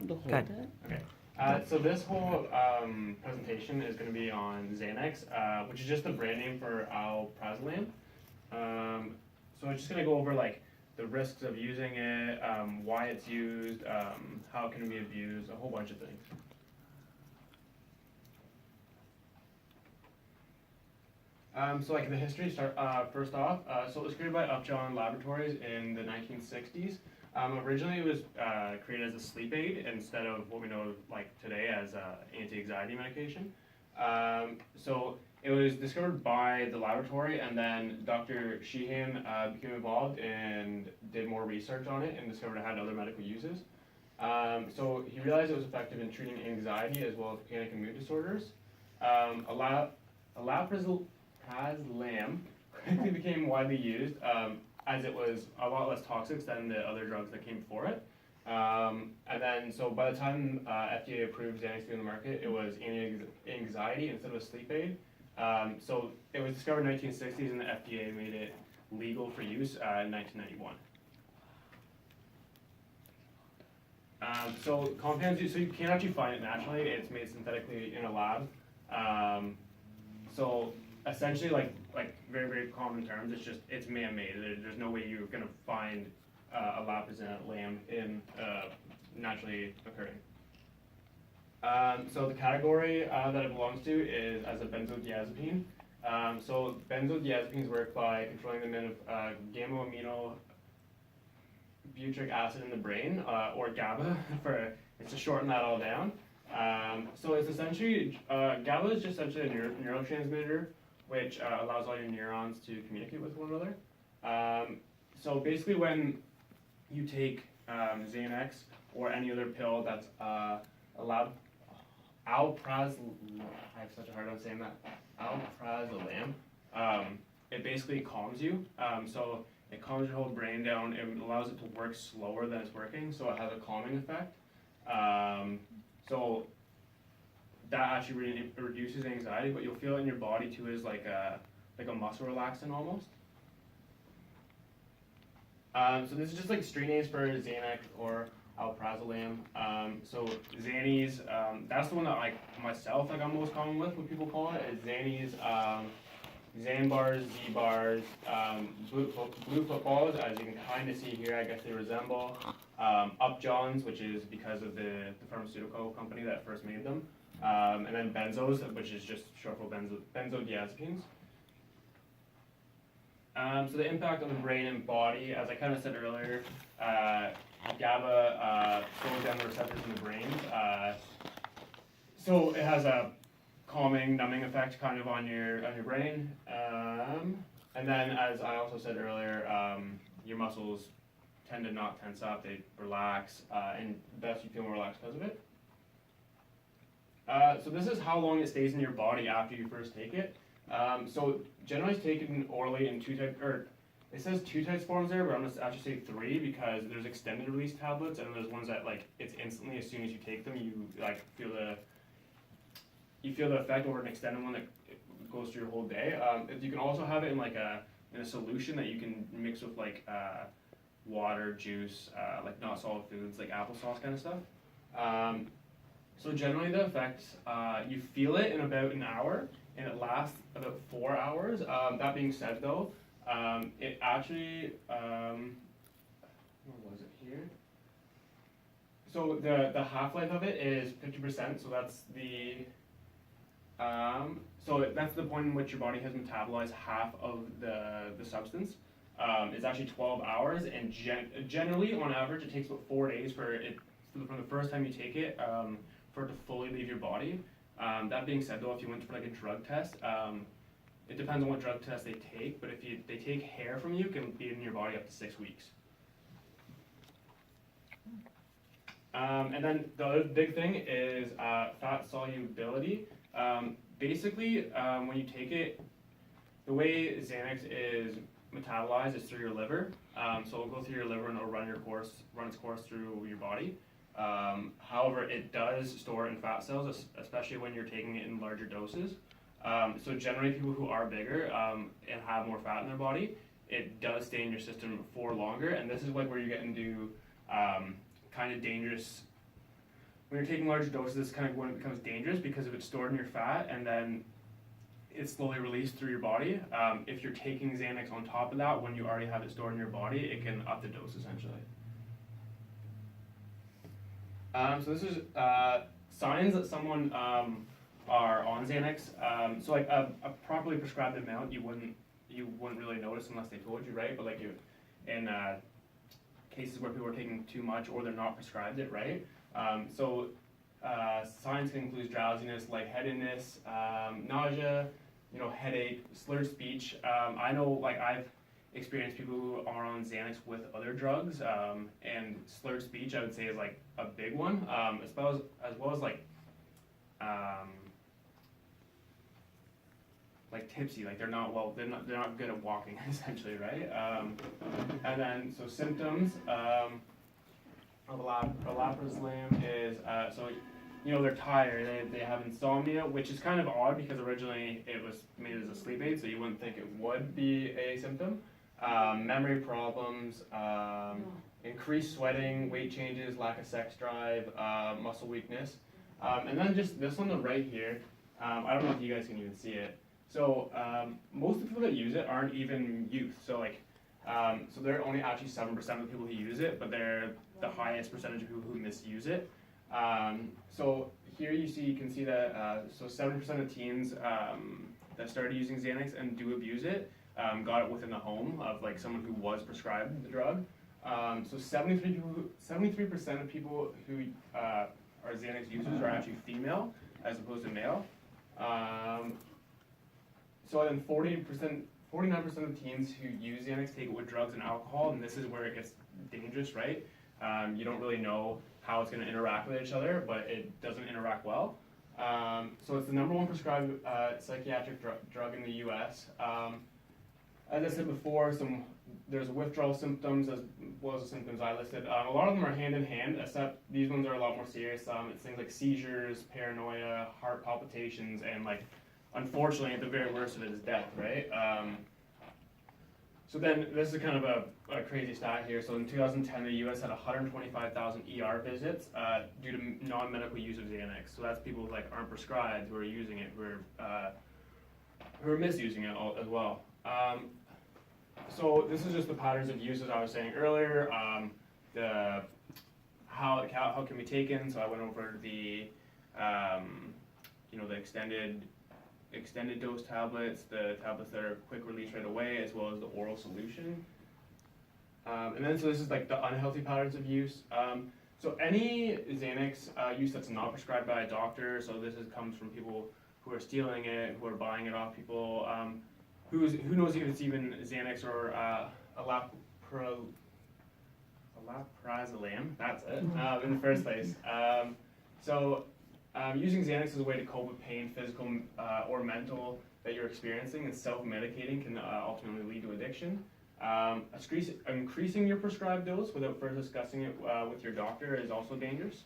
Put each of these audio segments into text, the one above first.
The whole Good. day? Okay. So this whole presentation is going to be on Xanax, which is just the brand name for alprazolam. So I'm just going to go over like the risks of using it, why it's used, how it can be abused, a whole bunch of things. So like the history first off, so it was created by Upjohn Laboratories in the 1960s. Originally it was created as a sleep aid instead of what we know like today as anti-anxiety medication. So it was discovered by the laboratory, and then Dr. Sheehan became involved and did more research on it and discovered it had other medical uses. So he realized it was effective in treating anxiety as well as panic and mood disorders. Alprazolam quickly became widely used as it was a lot less toxic than the other drugs that came before it. And then, so by the time FDA approved Xanax to be on the market, it was anti-anxiety instead of a sleep aid. So it was discovered in the 1960s, and the FDA made it legal for use in 1991. So compounds, so you can't actually find it naturally. It's made synthetically in a lab. So essentially, like very, very common terms, it's man-made. There's no way you're gonna find a alprazolam in naturally occurring. So the category that it belongs to is as a benzodiazepine. So benzodiazepines work by controlling the amount of gamma-amino butyric acid in the brain, or GABA, it's to shorten that all down. So it's essentially, GABA is just essentially a neurotransmitter which allows all your neurons to communicate with one another. So basically when you take Xanax or any other pill that's allowed, alprazolam, I have such a hard time saying that, alprazolam, it basically calms you. So it calms your whole brain down. It allows it to work slower than it's working, so it has a calming effect. So that actually really reduces anxiety, but you'll feel it in your body too as like a muscle relaxant almost. So this is just like street names for Xanax or alprazolam. So Xannies, that's the one that like myself like I'm most common with, what people call it, is Xannies, Xan bars, Z bars, blue footballs, as you can kind of see here, I guess they resemble. Upjohns, which is because of the pharmaceutical company that first made them. And then benzos, which is just short for benzodiazepines. So the impact on the brain and body, as I kind of said earlier, GABA slows down the receptors in the brain. So it has a calming, numbing effect kind of on your brain. And then, as I also said earlier, your muscles tend to not tense up, they relax, and thus you feel more relaxed because of it. So this is how long it stays in your body after you first take it. So generally it's taken orally in it says two types forms there, but I'm going to actually say three because there's extended release tablets, and then there's ones that like it's instantly as soon as you take them, you like feel the effect, over an extended one that goes through your whole day. You can also have it in like in a solution that you can mix with like water, juice, like not solid foods, like applesauce kind of stuff. So generally the effects, you feel it in about an hour, and it lasts about 4 hours. That being said though, it actually, where was it here? So the half-life of it is 50%, so that's that's the point in which your body has metabolized half of the substance. It's actually 12 hours, and generally, on average, it takes about 4 days from the first time you take it for it to fully leave your body. That being said, though, if you went for like a drug test, it depends on what drug test they take, but if they take hair from you, it can be in your body up to 6 weeks. And then the other big thing is fat solubility. Basically, when you take it, the way Xanax is metabolized is through your liver. So it'll go through your liver and it'll run its course through your body. However, it does store it in fat cells, especially when you're taking it in larger doses. So generally, people who are bigger and have more fat in their body, it does stay in your system for longer. And this is like where you get into kind of dangerous when you're taking large doses, this is kind of when it becomes dangerous because if it's stored in your fat and then it's slowly released through your body. If you're taking Xanax on top of that, when you already have it stored in your body, it can up the dose essentially. So this is signs that someone are on Xanax. So like a properly prescribed amount, you wouldn't really notice unless they told you, right? But like in cases where people are taking too much or they're not prescribed it, right? Signs can include drowsiness, lightheadedness, nausea, headache, slurred speech. I know, like, I've experienced people who are on Xanax with other drugs, and slurred speech, I would say, is like a big one, as well as like tipsy, like they're not good at walking essentially, right? And then so symptoms of alprazolam is they're tired, they have insomnia, which is kind of odd because originally it was made as a sleep aid, so you wouldn't think it would be a symptom. Memory problems, increased sweating, weight changes, lack of sex drive, muscle weakness, and then just this on the right here. I don't know if you guys can even see it. So most of the people that use it aren't even youth. So so they're only actually 7% of the people who use it, but they're the highest percentage of people who misuse it. So here you can see that so 70% of teens that started using Xanax and do abuse it got it within the home of like someone who was prescribed the drug. So 73% of people who are Xanax users are actually female as opposed to male. So then 49% of teens who use Xanax take it with drugs and alcohol, and this is where it gets dangerous, right? You don't really know how it's going to interact with each other, but it doesn't interact well. So it's the #1 prescribed psychiatric drug in the U.S. As I said before, there's withdrawal symptoms as well as the symptoms I listed. A lot of them are hand in hand, except these ones are a lot more serious. It's things like seizures, paranoia, heart palpitations, and like, unfortunately, at the very worst of it is death, right? So then, this is kind of a crazy stat here. So in 2010, the U.S. had 125,000 ER visits due to non-medical use of Xanax. So that's people who like aren't prescribed, who are using it, who are misusing it as well. So this is just the patterns of use, as I was saying earlier. How it can be taken. So I went over the the extended dose tablets, the tablets that are quick release right away, as well as the oral solution. And then so this is like the unhealthy patterns of use. So any Xanax use that's not prescribed by a doctor, so comes from people who are stealing it, who are buying it off people, who knows if it's even Xanax or alprazolam, that's it, in the first place. Using Xanax as a way to cope with pain, physical or mental, that you're experiencing, and self-medicating can ultimately lead to addiction. Increasing your prescribed dose without first discussing it with your doctor is also dangerous.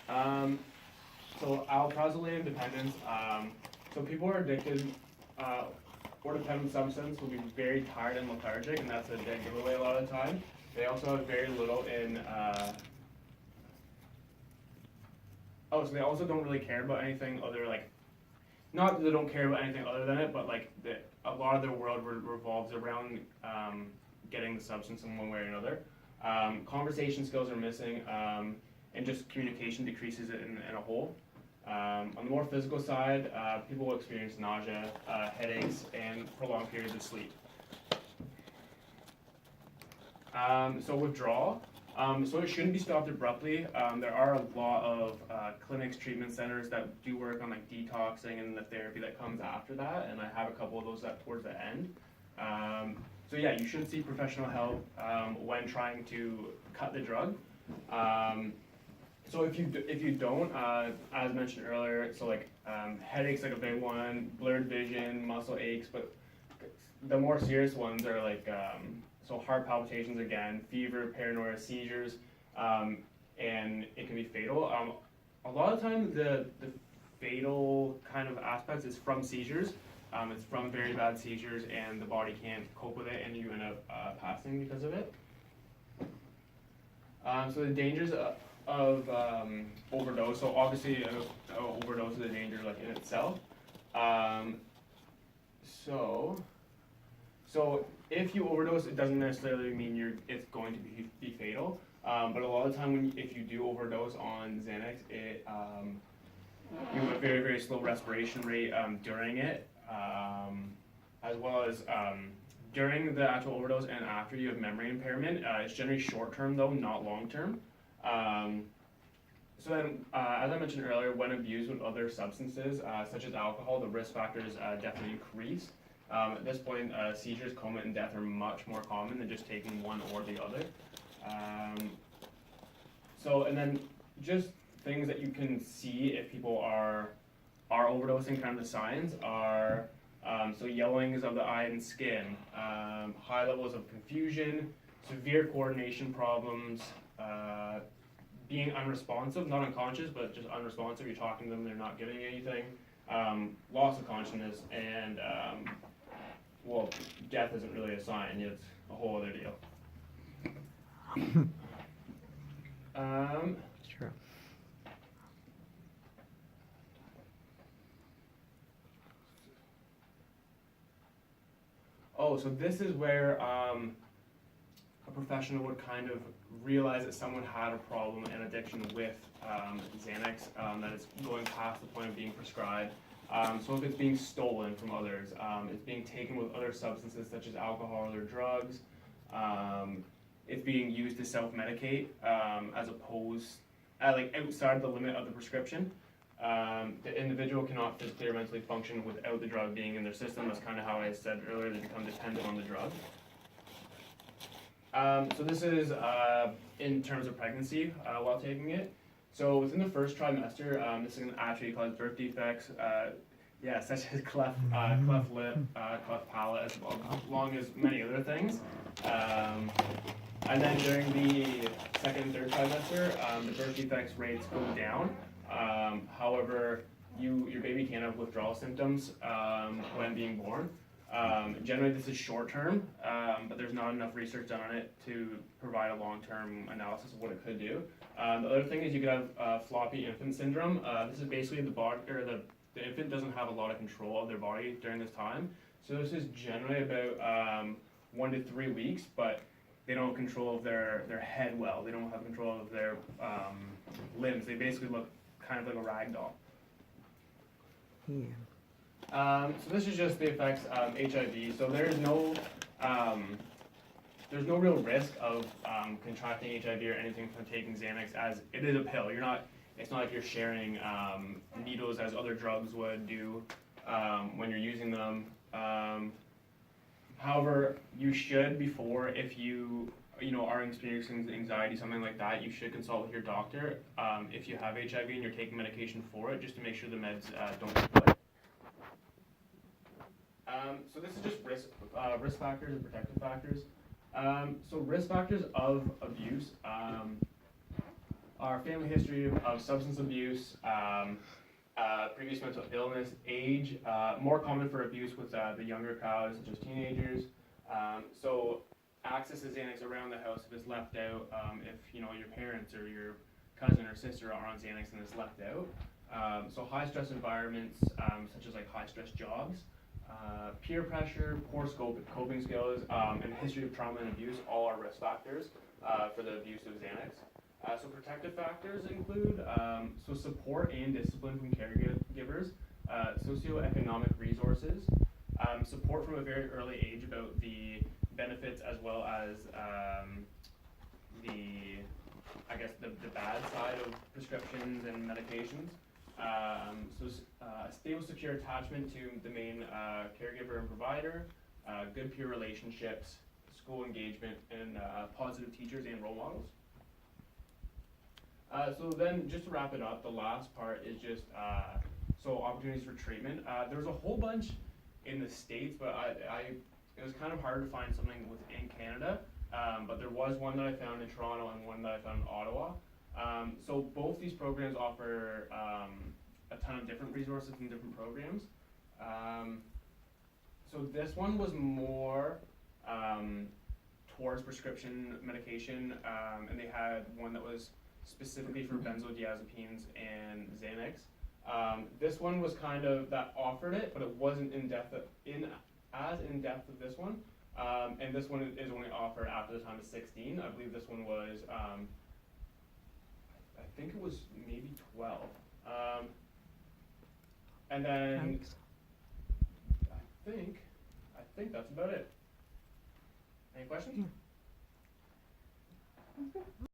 So alprazolam dependence. So people who are addicted or dependent substance will be very tired and lethargic, and that's a dead giveaway a lot of the time. They also have very little in. So they also don't really care about anything other, like, not that they don't care about anything other than it, but like a lot of their world revolves around getting the substance in one way or another. Conversation skills are missing, and just communication decreases it in a whole. On the more physical side, people will experience nausea, headaches, and prolonged periods of sleep. So withdrawal. So it shouldn't be stopped abruptly. There are a lot of clinics, treatment centers that do work on like detoxing and the therapy that comes after that, and I have a couple of those towards the end. So yeah, you should seek professional help when trying to cut the drug. So if you don't, as mentioned earlier, so like headaches like a big one, blurred vision, muscle aches, but the more serious ones are like so heart palpitations again, fever, paranoia, seizures, and it can be fatal. A lot of times the fatal kind of aspects is from seizures. It's from very bad seizures, and the body can't cope with it, and you end up passing because of it. So the dangers of overdose. So obviously, overdose is a danger like in itself. So if you overdose, it doesn't necessarily mean it's going to be fatal. But a lot of the time, if you do overdose on Xanax, you have a very, very slow respiration rate during it, as well as during the actual overdose and after you have memory impairment. It's generally short term though, not long term. So then, as I mentioned earlier, when abused with other substances, such as alcohol, the risk factors definitely increase. At this point, seizures, coma, and death are much more common than just taking one or the other. And then just things that you can see if people are overdosing, kind of the signs are, so yellowings of the eye and skin, high levels of confusion, severe coordination problems, being unresponsive, not unconscious, but just unresponsive. You're talking to them, they're not getting anything, loss of consciousness, and well, death isn't really a sign, it's a whole other deal. Sure. So this is where a professional would kind of realize that someone had a problem and addiction with Xanax, that it's going past the point of being prescribed. So if it's being stolen from others, it's being taken with other substances such as alcohol or drugs, it's being used to self-medicate as opposed, like outside the limit of the prescription. The individual cannot physically or mentally function without the drug being in their system. That's kind of how I said earlier, they become dependent on the drug. So this is in terms of pregnancy while taking it. So within the first trimester, this can actually cause birth defects, such as cleft lip, cleft palate, as long as many other things. And then during the second and third trimester, the birth defects rates go down. However, your baby can have withdrawal symptoms when being born. Generally, this is short term, but there's not enough research done on it to provide a long-term analysis of what it could do. The other thing is you could have floppy infant syndrome. This is basically the infant doesn't have a lot of control of their body during this time. So this is generally about 1 to 3 weeks, but they don't have control of their head well. They don't have control of their limbs. They basically look kind of like a rag doll. Yeah. So this is just the effects of HIV. So there's no real risk of contracting HIV or anything from taking Xanax, as it is a pill. It's not like you're sharing needles as other drugs would do when you're using them. However, you should, before, if you are experiencing anxiety, something like that, you should consult with your doctor if you have HIV and you're taking medication for it, just to make sure the meds don't split. So this is just risk factors and protective factors. So risk factors of abuse are family history of substance abuse, previous mental illness, age, more common for abuse with the younger crowd, such as teenagers. So access to Xanax around the house if it's left out, if your parents or your cousin or sister are on Xanax and it's left out. So high stress environments, such as like high stress jobs, peer pressure, poor coping skills, and history of trauma and abuse all are risk factors for the abuse of Xanax. So protective factors include support and discipline from caregivers, socioeconomic resources, support from a very early age about the benefits as well as the bad side of prescriptions and medications. A stable, secure attachment to the main caregiver and provider, good peer relationships, school engagement, and positive teachers and role models. So then, just to wrap it up, the last part is just opportunities for treatment. There's a whole bunch in the States, but it was kind of hard to find something within Canada. But there was one that I found in Toronto and one that I found in Ottawa. So both these programs offer a ton of different resources and different programs. So this one was more towards prescription medication, and they had one that was specifically for benzodiazepines and Xanax. This one was kind of that offered it, but it wasn't as in depth of this one. And this one is only offered after the time of 16. I believe this one was, I think it was maybe 12. And then I think that's about it. Any questions?